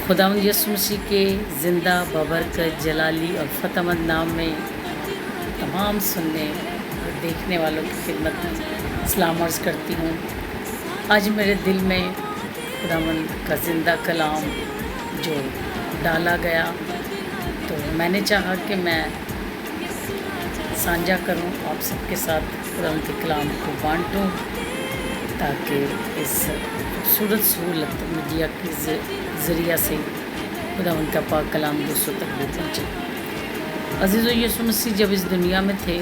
खुदावंद यीशु मसीह के ज़िंदा बबरकत जलाली और फ़तेहमंद नाम में तमाम सुनने और देखने वालों की खिदमत में सलाम अर्ज़ करती हूँ। आज मेरे दिल में खुदावंद का ज़िंदा कलाम जो डाला गया तो मैंने चाहा कि मैं साझा करूँ आप सबके साथ, खुदावंद के कलाम को बांटूँ ताकि इस खूबसूरत सहूलत मीडिया के ज़रिया से खुदावंद का पाक कलाम दूसरों तक भी पहुँचे। अज़ीज़ो, यीशु मसीह जब इस दुनिया में थे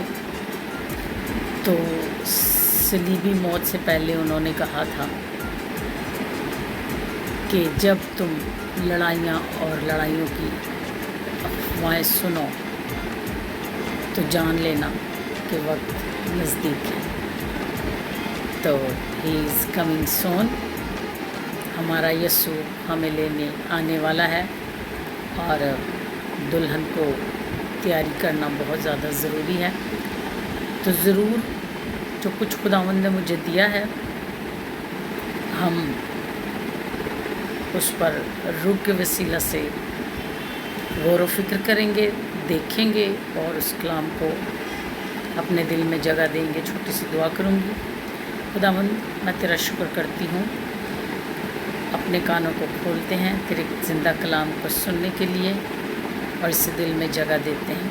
तो सलीबी मौत से पहले उन्होंने कहा था कि जब तुम लड़ाइयाँ और लड़ाइयों की अफवाहें सुनो तो जान लेना कि वक्त नज़दीक है। तो ही इज़ कमिंग सून, हमारा यीशु हमें लेने आने वाला है और दुल्हन को तैयारी करना बहुत ज़्यादा ज़रूरी है। तो ज़रूर जो कुछ खुदावंद ने मुझे दिया है हम उस पर रूह के वसीला से गौर व फिक्र करेंगे, देखेंगे और उस कलाम को अपने दिल में जगह देंगे। छोटी सी दुआ करूँगी। खुदावंद, मैं तेरा शुक्र करती हूँ, अपने कानों को खोलते हैं तेरे ज़िंदा कलाम को सुनने के लिए और इसे दिल में जगह देते हैं।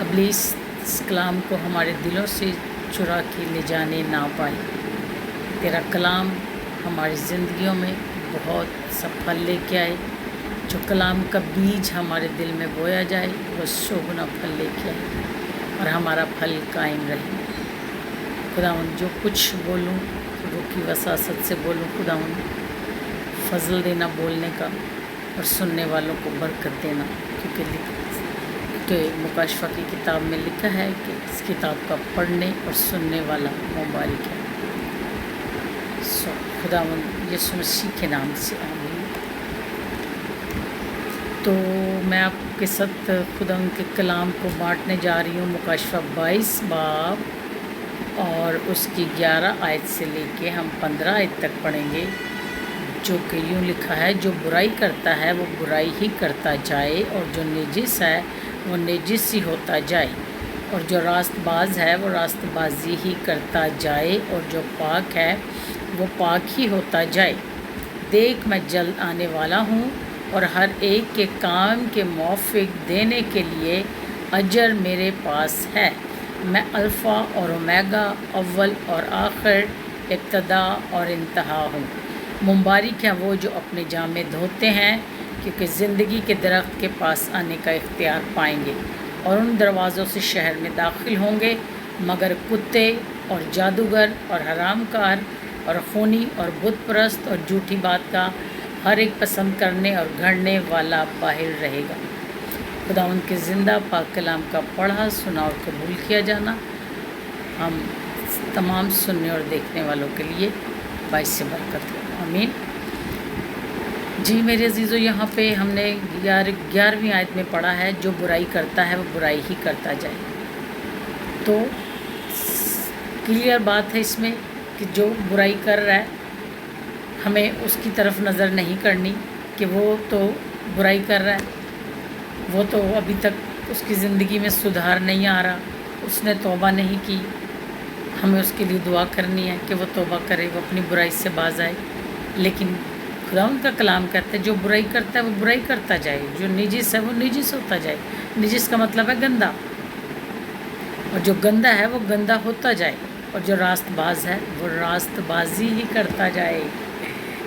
इब्लीस इस कलाम को हमारे दिलों से चुरा के ले जाने ना पाए। तेरा कलाम हमारी ज़िंदगियों में बहुत सा फल लेके आए। जो कलाम का बीज हमारे दिल में बोया जाए वो 100 गुना फल लेके आए और हमारा फल कायम रहे। खुदावंद, जो कुछ बोलूँ रूह की वसासत से बोलूँ, खुदावंद फजल देना बोलने का और सुनने वालों को बरकत देना, क्योंकि मुकाशफा की किताब में लिखा है कि इस किताब का पढ़ने और सुनने वाला मुबारक है। खुदावंद यीशु मसीह के नाम से आमीन। तो मैं आपके साथ खुदावंद के कलाम को बांटने जा रही हूँ। मुकाशफा 22 बाब और उसकी 11 आयत से लेके हम 15 आयत तक पढ़ेंगे, जो कि यूँ लिखा है, जो बुराई करता है वो बुराई ही करता जाए और जो नेजिस है वो नेजिस ही होता जाए और जो रास्तबाज है वो रास्तबाजी ही करता जाए और जो पाक है वो पाक ही होता जाए। देख, मैं जल्द आने वाला हूँ और हर एक के काम के मुआफ़िक देने के लिए अजर मेरे पास है। मैं अल्फ़ा और ओमेगा, अव्वल और आखिर, इब्तदा और इंतहा हूँ। मुबारक हैं वो जो अपने जामे धोते हैं, क्योंकि ज़िंदगी के दरख्त के पास आने का इख्तियार पाएंगे और उन दरवाज़ों से शहर में दाखिल होंगे। मगर कुत्ते और जादूगर और हरामकार और खूनी और बुत परस्त और झूठी बात का हर एक पसंद करने और घड़ने वाला बाहर रहेगा। खुदावंद के ज़िंदा पाक कलाम का पढ़ा, सुना और कबूल किया जाना हम तमाम सुनने और देखने वालों के लिए बाइस से बरकत हो। आमीन। जी मेरे अजीज़ों, यहाँ पे हमने 11वीं आयत में पढ़ा है, जो बुराई करता है वो बुराई ही करता जाए। तो क्लियर बात है इसमें कि जो बुराई कर रहा है हमें उसकी तरफ नज़र नहीं करनी कि वो तो बुराई कर रहा है, वो तो अभी तक उसकी ज़िंदगी में सुधार नहीं आ रहा, उसने तौबा नहीं की। हमें उसके लिए दुआ करनी है कि वो तौबा करे, वो अपनी बुराई से बाज आए। लेकिन खुदावंद का कलाम कहता है जो बुराई करता है वो बुराई करता जाए, जो निजिस है वो निजिस होता जाए। निजिस का मतलब है गंदा, और जो गंदा है वो गंदा होता जाए और जो रास्तबाज है वो रास्तबाजी ही करता जाए।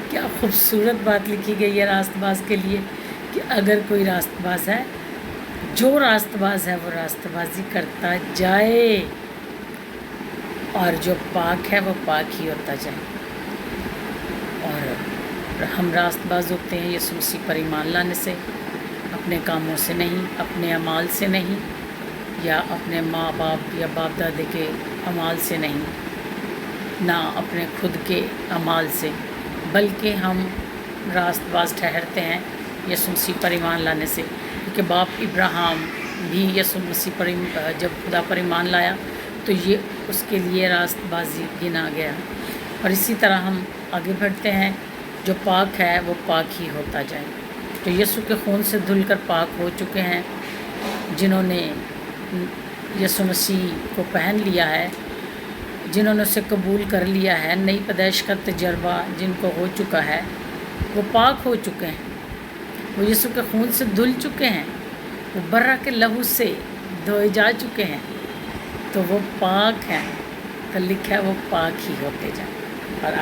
क्या खूबसूरत बात लिखी गई है रास्तबाज के लिए कि अगर कोई रास्तबाज है, जो रास्तबाज है वो रास्तबाजी करता जाए और जो पाक है वो पाक ही होता जाए। और हम रास्तबाज होते हैं यीशु मसीह पर ईमान लाने से, अपने कामों से नहीं, अपने अमाल से नहीं, या अपने माँ बाप या बाप दादे के अमाल से नहीं, ना अपने खुद के अमाल से, बल्कि हम रास्तबाज ठहरते हैं यीशु मसीह पर ईमान लाने से। क्योंकि बाप इब्राहिम भी यीशु मसीह पर जब खुदा पर ईमान लाया तो ये उसके लिए रास्तबाजी गिना गया। और इसी तरह हम आगे बढ़ते हैं जो पाक है वो पाक ही होता जाए। तो यीशु के खून से धुल कर पाक हो चुके हैं, जिन्होंने यीशु मसीह को पहन लिया है, जिन्होंने उसे कबूल कर लिया है, नई पैदाइश का तजर्बा जिनको हो चुका है, वो पाक हो चुके हैं। वो यीशु के खून से धुल चुके हैं, वो बर्रा के लहू से धोए जा चुके हैं, तो वो पाक हैं। तो लिखा है वो पाक ही होते जाएं। और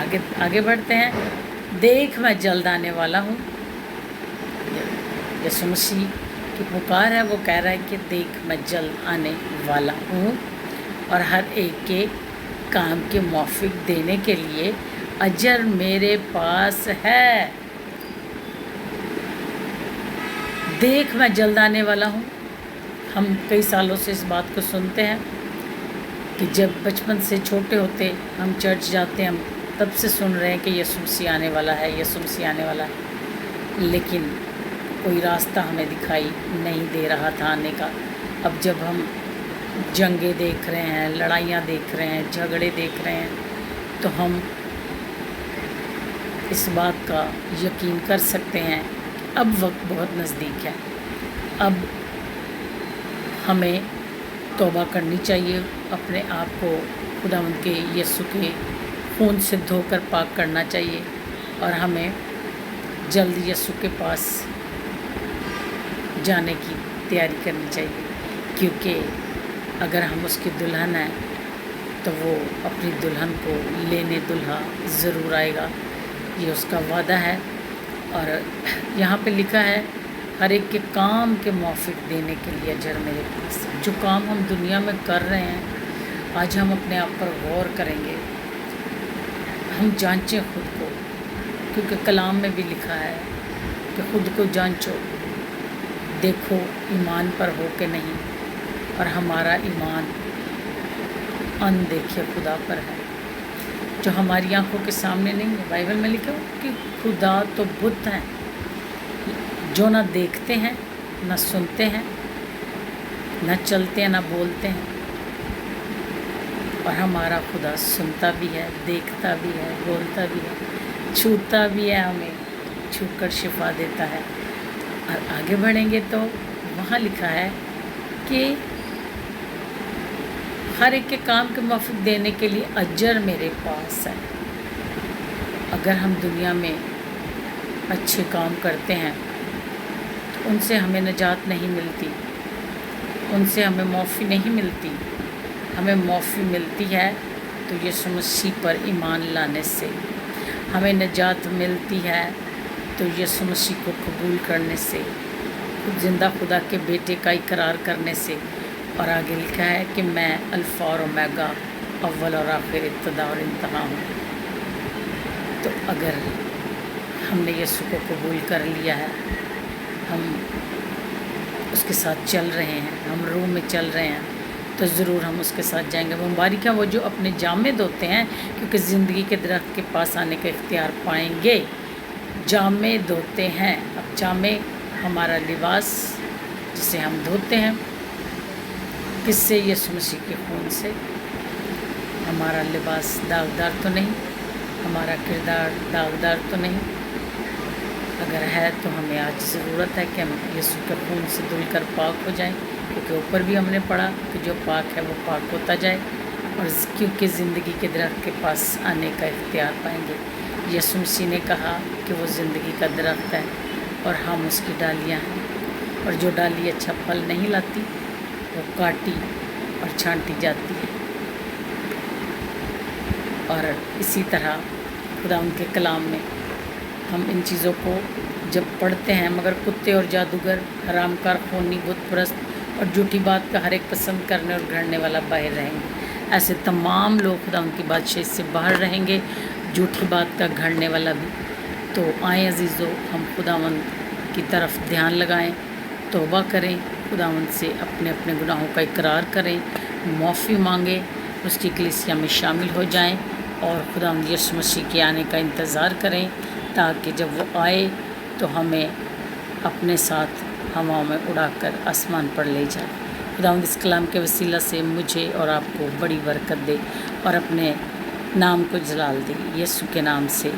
आगे बढ़ते हैं। देख मैं जल्द आने वाला हूँ। यीशु मसीह की पुकार है, वो कह रहा है कि देख मैं जल्द आने वाला हूँ, और हर एक के काम के मुआफिक देने के लिए अजर मेरे पास है। देख मैं जल्द आने वाला हूँ। हम कई सालों से इस बात को सुनते हैं कि जब बचपन से छोटे होते हम चर्च जाते हैं, हम तब से सुन रहे हैं कि यीशु मसीह आने वाला है, यीशु मसीह आने वाला है, लेकिन कोई रास्ता हमें दिखाई नहीं दे रहा था आने का। अब जब हम जंगें देख रहे हैं, लड़ाइयाँ देख रहे हैं, झगड़े देख रहे हैं, तो हम इस बात का यकीन कर सकते हैं अब वक्त बहुत नज़दीक है। अब हमें तौबा करनी चाहिए, अपने आप को खुदावंद के यीशु के खून से धोकर पाक करना चाहिए, और हमें जल्द यीशु के पास जाने की तैयारी करनी चाहिए, क्योंकि अगर हम उसकी दुल्हन हैं तो वो अपनी दुल्हन को लेने दुल्हा ज़रूर आएगा, ये उसका वादा है। और यहाँ पे लिखा है हर एक के काम के मुआफिक देने के लिए अजर मेरे पास। जो काम हम दुनिया में कर रहे हैं, आज हम अपने आप पर गौर करेंगे, हम जांचें खुद को, क्योंकि कलाम में भी लिखा है कि खुद को जांचो, देखो ईमान पर हो कि नहीं, और हमारा ईमान अनदेखे खुदा पर है, जो हमारी आंखों के सामने नहीं है। बाइबल में लिखा हो कि खुदा तो बुत हैं, जो ना देखते हैं, ना सुनते हैं, ना चलते हैं, ना बोलते हैं, और हमारा खुदा सुनता भी है, देखता भी है, बोलता भी है, छूता भी है, हमें छूकर शिफा देता है। और आगे बढ़ेंगे तो वहाँ लिखा है कि हर एक के काम के मुआफिक देने के लिए अजर मेरे पास है। अगर हम दुनिया में अच्छे काम करते हैं तो उनसे हमें निजात नहीं मिलती, उनसे हमें माफ़ी नहीं मिलती। हमें माफ़ी मिलती है तो यीशु मसीह पर ईमान लाने से, हमें निजात मिलती है तो यीशु मसीह को कबूल करने से, ज़िंदा खुदा के बेटे का इकरार करने से। और आगे लिखा है कि मैं अल्फ़ा और ओमेगा, अव्वल और आखिर, इब्तिदा और इंतहा हूँ। तो अगर हमने यीशु को कबूल कर लिया है, हम उसके साथ चल रहे हैं, हम रूह में चल रहे हैं, तो ज़रूर हम उसके साथ जाएंगे। मुबारक है वो जो अपने जामे धोते हैं, क्योंकि ज़िंदगी के दरख्त के पास आने का इख्तियार पाएंगे। जामे धोते हैं। अब जामे हमारा लिबास जिसे हम धोते हैं, किससे? यीशु मसीह के खून से। हमारा लिबास दागदार तो नहीं, हमारा किरदार दागदार तो नहीं। अगर है तो हमें आज ज़रूरत है कि हम यीशु के खून से धुलकर पाक हो जाएं, क्योंकि ऊपर भी हमने पढ़ा कि जो पाक है वो पाक होता जाए, और क्योंकि ज़िंदगी के दरख्त के पास आने का इख्तियार पाएंगे। यीशु मसीह ने कहा कि वो ज़िंदगी का दरख्त है और हम उसकी डालियाँ हैं, और जो डाली अच्छा फल नहीं लाती वो काटी और छांटी जाती है। और इसी तरह खुदा उनके कलाम में हम इन चीज़ों को जब पढ़ते हैं, मगर कुत्ते और जादूगर, हरामकार, खूनी, बुत परस्त और झूठी बात का हर एक पसंद करने और घड़ने वाला बाहर रहेंगे। ऐसे तमाम लोग खुदा उनकी बादशाही से बाहर रहेंगे, झूठी बात का घड़ने वाला भी। तो आए अजीज़ों, हम खुदावंद की तरफ ध्यान लगाएं, तौबा करें, खुदावंद से अपने अपने गुनाहों का इकरार करें, माफ़ी मांगें, उसकी कलीसिया में शामिल हो जाएं, और खुदावंद यीशु मसीह के आने का इंतज़ार करें, ताकि जब वो आए तो हमें अपने साथ हवाओं में उड़ाकर आसमान पर ले जाए। खुदावंद इस कलाम के वसीला से मुझे और आपको बड़ी बरकत दे और अपने नाम को जलाल दे, यीशु के नाम से।